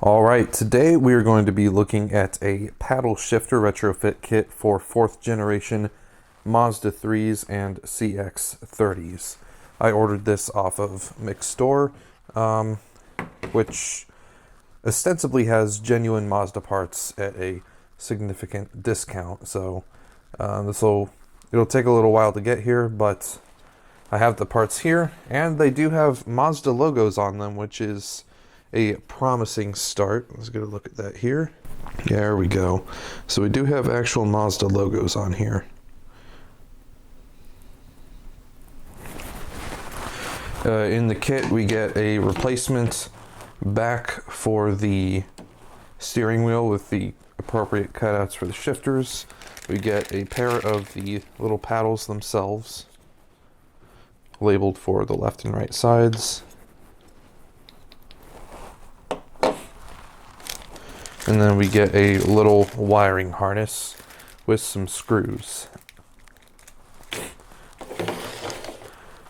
All right, today we are going to be looking at a paddle shifter retrofit kit for 4th generation Mazda 3s and CX-30s. I ordered this off of Mikstore, which ostensibly has genuine Mazda parts at a significant discount. So it'll take a little while to get here, but I have the parts here, and they do have Mazda logos on them, which is a promising start. Let's get a look at that here. There we go. So we do have actual Mazda logos on here. In the kit, we get a replacement back for the steering wheel with the appropriate cutouts for the shifters. We get a pair of the little paddles themselves, labeled for the left and right sides. And then we get a little wiring harness with some screws.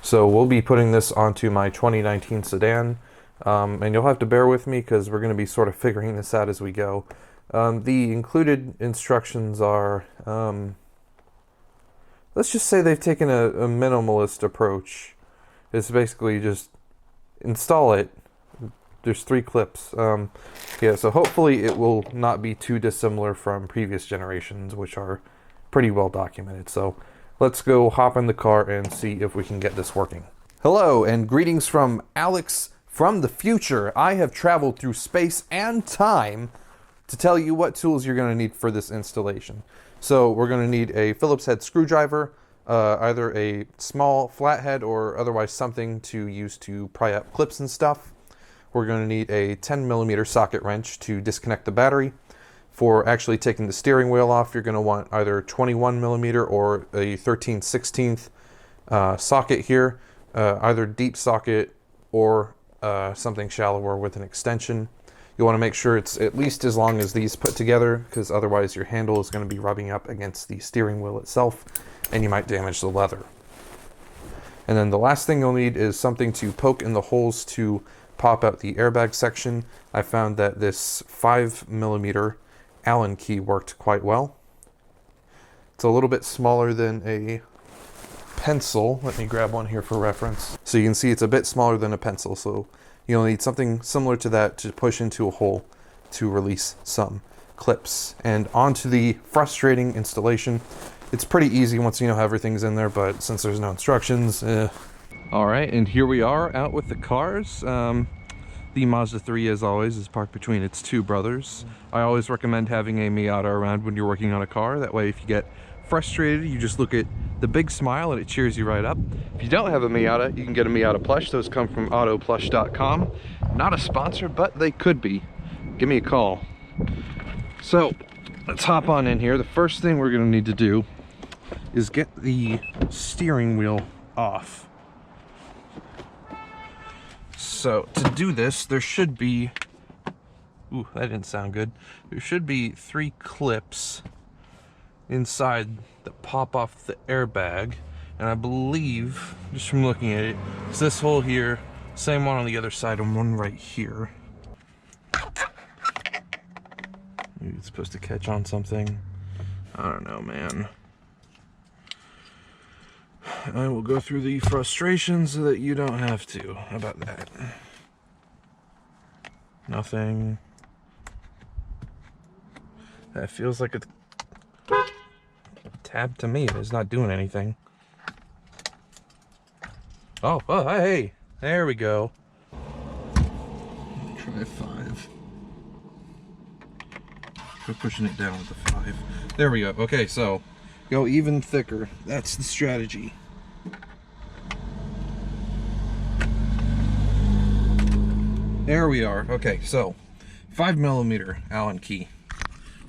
So we'll be putting this onto my 2019 sedan, and you'll have to bear with me because we're going to be sort of figuring this out as we go. The included instructions are, let's just say they've taken a minimalist approach. It's basically just install it. There's 3 clips. Yeah, so hopefully it will not be too dissimilar from previous generations, which are pretty well documented. So let's go hop in the car and see if we can get this working. Hello, and greetings from Alex from the future. I have traveled through space and time to tell you what tools you're going to need for this installation. So we're going to need a Phillips head screwdriver, either a small flathead or otherwise something to use to pry up clips and stuff. We're going to need a 10mm socket wrench to disconnect the battery. For actually taking the steering wheel off, you're going to want either 21mm or a 13/16 socket here, either deep socket or something shallower with an extension. You want to make sure it's at least as long as these put together, because otherwise your handle is going to be rubbing up against the steering wheel itself and you might damage the leather. And then the last thing you'll need is something to poke in the holes to pop out the airbag section. I found that this 5mm Allen key worked quite well. It's a little bit smaller than a pencil. Let me grab one here for reference. So you can see it's a bit smaller than a pencil, so you'll need something similar to that to push into a hole to release some clips. And onto the frustrating installation. It's pretty easy once you know how everything's in there, but since there's no instructions, All right, and here we are out with the cars. The Mazda 3, as always, is parked between its 2 brothers. I always recommend having a Miata around when you're working on a car. That way, if you get frustrated, you just look at the big smile and it cheers you right up. If you don't have a Miata, you can get a Miata plush. Those come from autoplush.com. Not a sponsor, but they could be. Give me a call. So, let's hop on in here. The first thing we're gonna need to do is get the steering wheel off. So to do this, there should be, ooh, that didn't sound good. There should be 3 clips inside that pop off the airbag. And I believe, just from looking at it, it's this hole here, same one on the other side, and one right here. Maybe it's supposed to catch on something. I don't know, man. I will go through the frustration so that you don't have to. How about that? Nothing. That feels like a tab to me. It's not doing anything. Oh, hey, there we go. Try 5. Try pushing it down with the 5. There we go. Okay, so go even thicker. That's the strategy. There we are. Okay, so 5mm Allen key.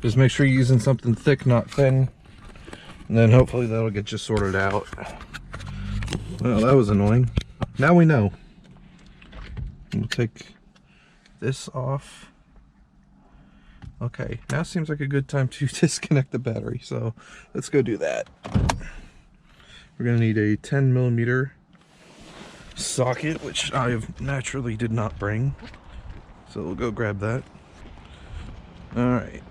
Just make sure you're using something thick, not thin, and then hopefully that'll get you sorted out. Well, that was annoying. Now we know. We'll take this off. Okay, now seems like a good time to disconnect the battery, so let's go do that. We're gonna need a 10mm socket, which I naturally did not bring. So we'll go grab that. All right.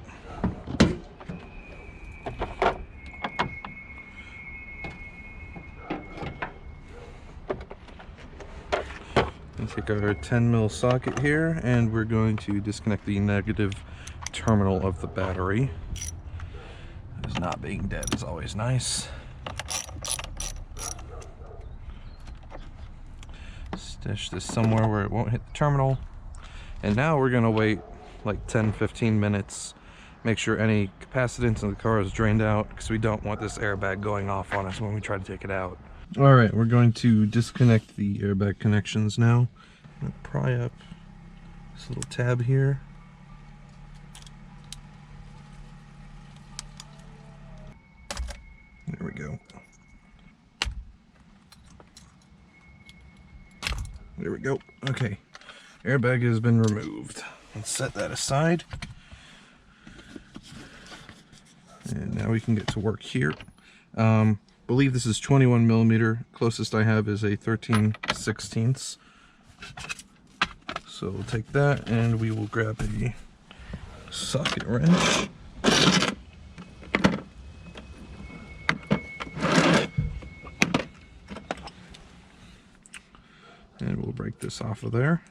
Take our 10mm socket here, and we're going to disconnect the negative terminal of the battery. As not being dead is always nice. Stash this somewhere where it won't hit the terminal. And now we're going to wait like 10-15 minutes, make sure any capacitance in the car is drained out, because we don't want this airbag going off on us when we try to take it out. Alright, we're going to disconnect the airbag connections now. I'm going to pry up this little tab here. There we go. There we go. Okay, airbag has been removed. Let's set that aside. And now we can get to work here. Believe this is 21mm. Closest I have is a 13/16. So we'll take that and we will grab a socket wrench. And we'll break this off of there.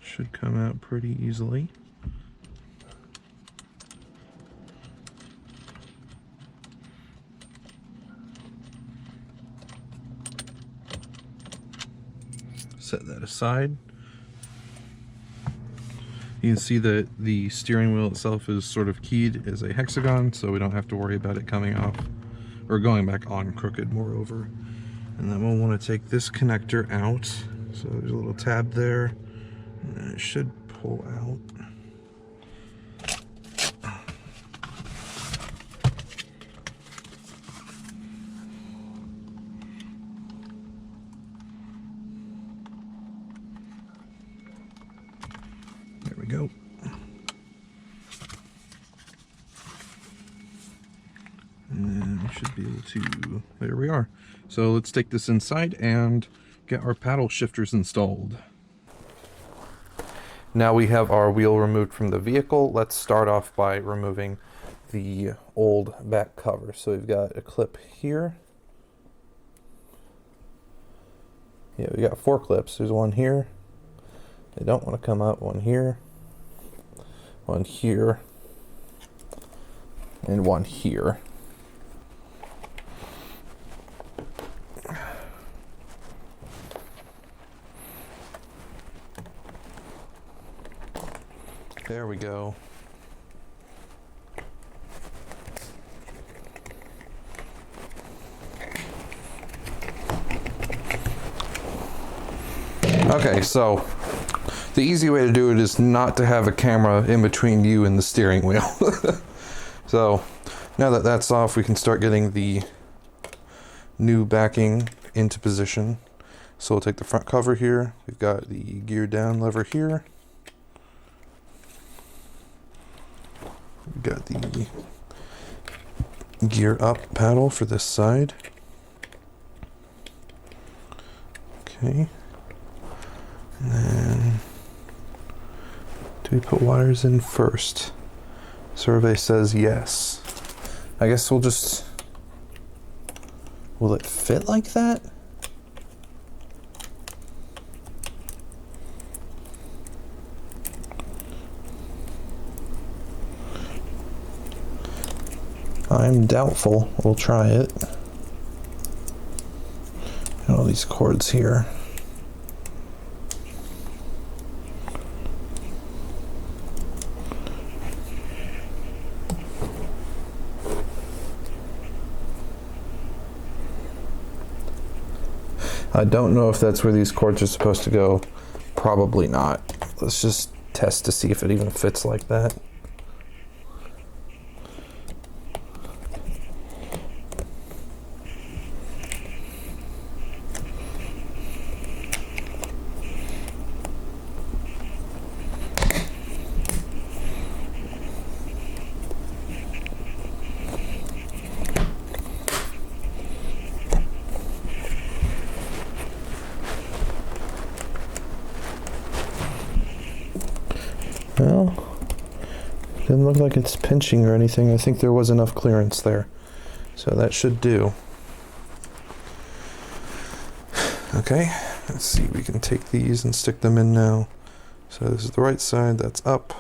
Should come out pretty easily. Set that aside. You can see that the steering wheel itself is sort of keyed as a hexagon, so we don't have to worry about it coming off or going back on crooked, moreover. And then we'll want to take this connector out. So there's a little tab there, and it should pull out. There we go. And we should be able to, there we are. So let's take this inside and get our paddle shifters installed. Now we have our wheel removed from the vehicle. Let's start off by removing the old back cover. So we've got a clip here. Yeah, we got 4 clips. There's one here. They don't want to come out. One here. One here. And one here. There we go. Okay, so the easy way to do it is not to have a camera in between you and the steering wheel. So now that that's off, we can start getting the new backing into position. So we'll take the front cover here. We've got the gear down lever here. We've got the gear up paddle for this side. Okay. And then, do we put wires in first? Survey says yes. I guess we'll just, will it fit like that? I'm doubtful. We'll try it. And all these cords here. I don't know if that's where these cords are supposed to go. Probably not. Let's just test to see if it even fits like that. Well, doesn't look like it's pinching or anything. I think there was enough clearance there. So that should do. Okay, let's see, we can take these and stick them in now. So this is the right side, that's up.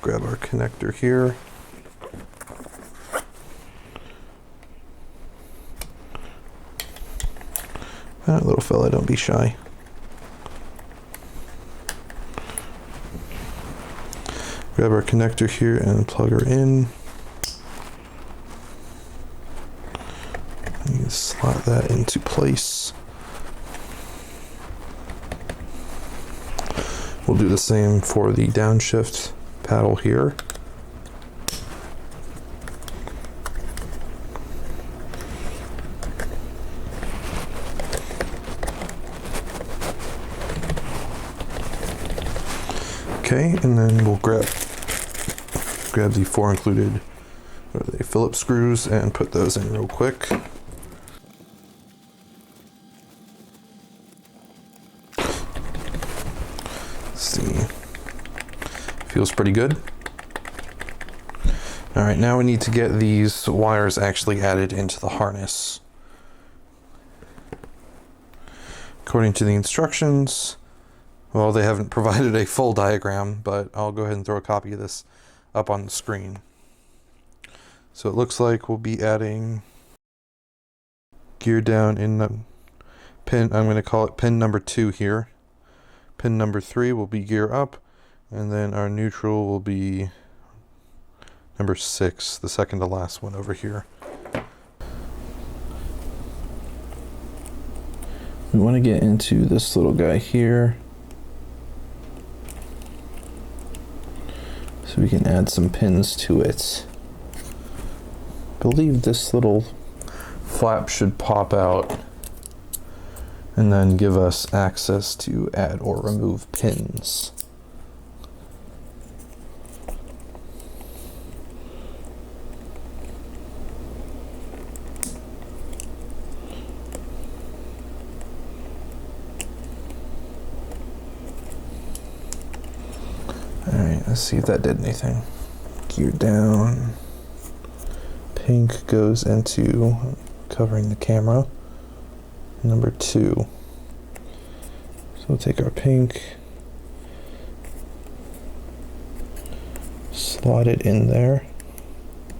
Grab our connector here. Little fella, don't be shy. Grab our connector here and plug her in. And slot that into place. We'll do the same for the downshift paddle here. Okay, and then we'll grab the 4 included Phillips screws and put those in real quick. Let's see. Feels pretty good. All right, now we need to get these wires actually added into the harness. According to the instructions, well, they haven't provided a full diagram, but I'll go ahead and throw a copy of this up on the screen. So it looks like we'll be adding gear down in the pin, I'm going to call it pin number 2 here. Pin number 3 will be gear up, and then our neutral will be number 6, the second to last one over here. We want to get into this little guy here, so we can add some pins to it. I believe this little flap should pop out and then give us access to add or remove pins. Alright, let's see if that did anything. Gear down. Pink goes into covering the camera. Number 2. So we'll take our pink, slot it in there.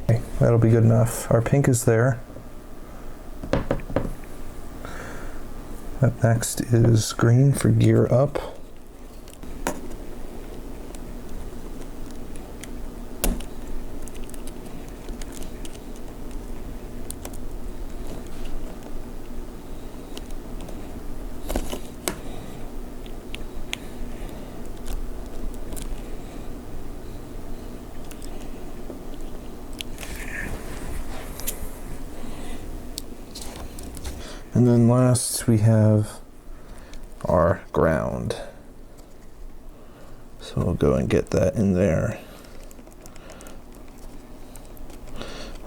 Okay, that'll be good enough. Our pink is there. Up next is green for gear up. And then last we have our ground. So we'll go and get that in there.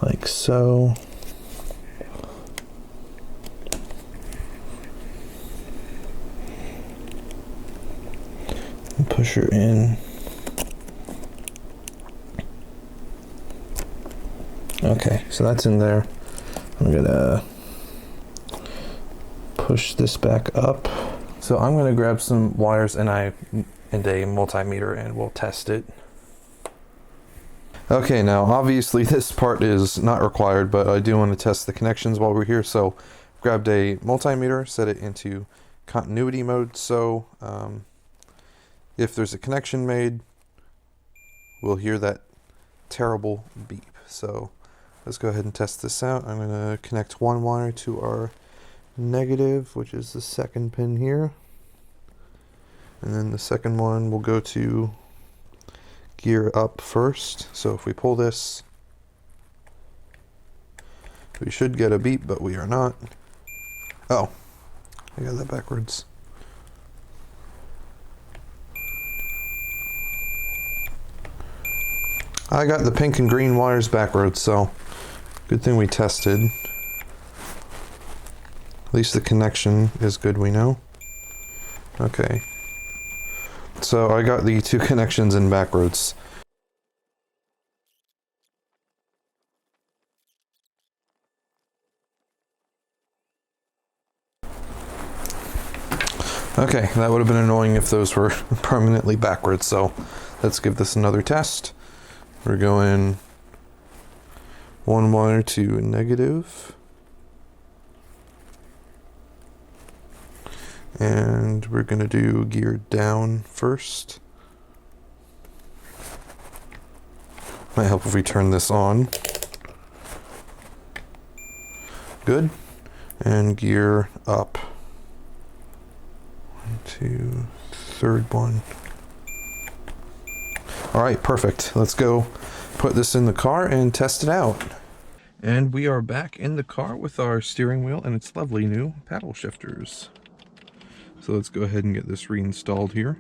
Like so. And push her in. Okay, so that's in there. I'm gonna push this back up. So I'm going to grab some wires and a multimeter and we'll test it. Okay, now obviously this part is not required, but I do want to test the connections while we're here. So grabbed a multimeter, set it into continuity mode. So if there's a connection made, we'll hear that terrible beep. So let's go ahead and test this out. I'm going to connect one wire to our negative, which is the second pin here, and then the second one will go to gear up first. So if we pull this, we should get a beep, but we are not. Oh, I got that backwards. I got the pink and green wires backwards, so good thing we tested. At least the connection is good, we know. Okay. So I got the 2 connections in backwards. Okay, that would have been annoying if those were permanently backwards, so let's give this another test. We're going 1 wire to negative. And we're going to do gear down first. Might help if we turn this on. Good. And gear up. 1, 2, third one. Alright, perfect. Let's go put this in the car and test it out. And we are back in the car with our steering wheel and its lovely new paddle shifters. So let's go ahead and get this reinstalled here.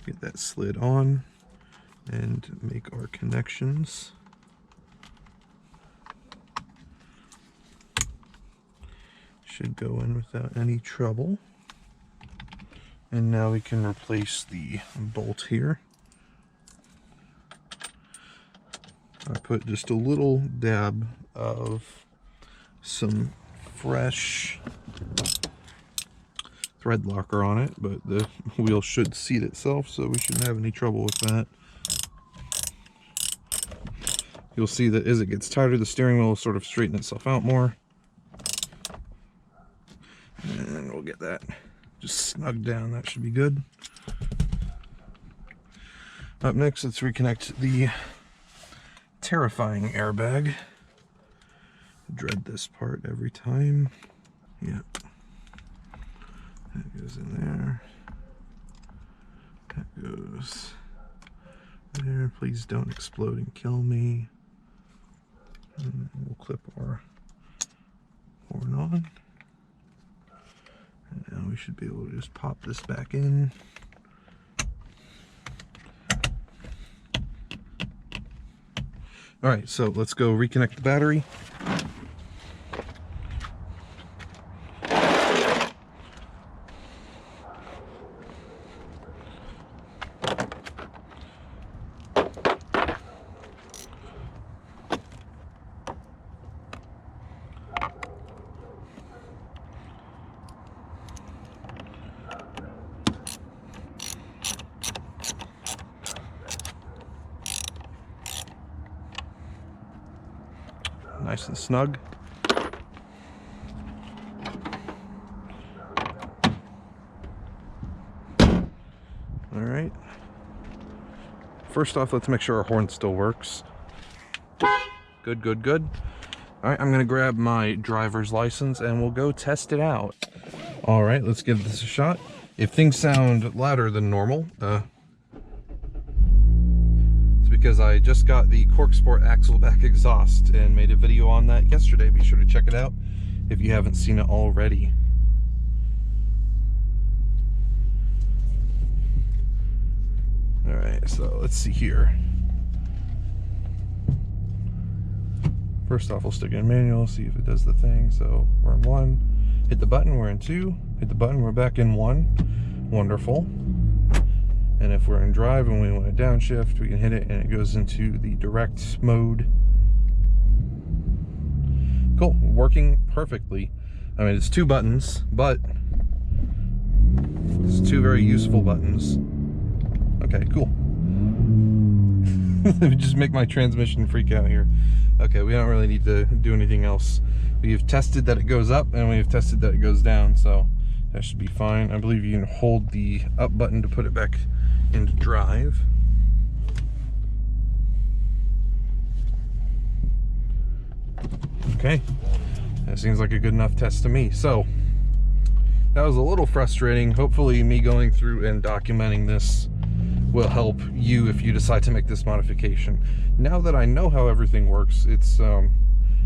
Get that slid on and make our connections. Should go in without any trouble. And now we can replace the bolt here. I put just a little dab of some fresh thread locker on it, but the wheel should seat itself, so we shouldn't have any trouble with that. You'll see that as it gets tighter, the steering wheel will sort of straighten itself out more. And we'll get that just snugged down. That should be good. Up next, let's reconnect the terrifying airbag. Dread this part every time. Yep. That goes in there. That goes there. Please don't explode and kill me. And we'll clip our horn on. And now we should be able to just pop this back in. Alright, so let's go reconnect the battery. Nice and snug. All right. First off, let's make sure our horn still works. Good, good, good. All right, I'm gonna grab my driver's license and we'll go test it out. All right, let's give this a shot. If things sound louder than normal, because I just got the CorkSport axle back exhaust and made a video on that yesterday. Be sure to check it out if you haven't seen it already. Alright, so let's see here. First off, we'll stick in manual, see if it does the thing. So we're in 1, hit the button, we're in 2, hit the button, we're back in 1. Wonderful. And if we're in drive and we want to downshift, we can hit it and it goes into the direct mode. Cool, working perfectly. I mean, it's 2 buttons, but it's 2 very useful buttons. Okay, cool. Let me just make my transmission freak out here. Okay, we don't really need to do anything else. We've tested that it goes up and we've tested that it goes down, so that should be fine. I believe you can hold the up button to put it back into drive. Okay, that seems like a good enough test to me. So that was a little frustrating. Hopefully me going through and documenting this will help you if you decide to make this modification. Now that I know how everything works, it's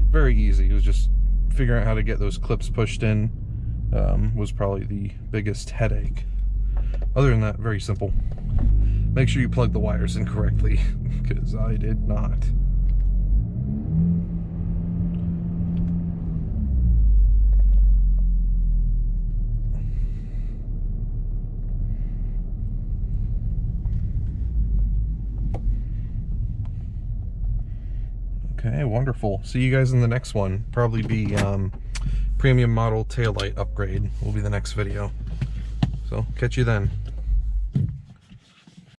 very easy. It was just figuring out how to get those clips pushed in was probably the biggest headache. Other than that, very simple. Make sure you plug the wires in correctly, because I did not. Okay, wonderful. See you guys in the next one. Probably be premium model taillight upgrade will be the next video. So catch you then.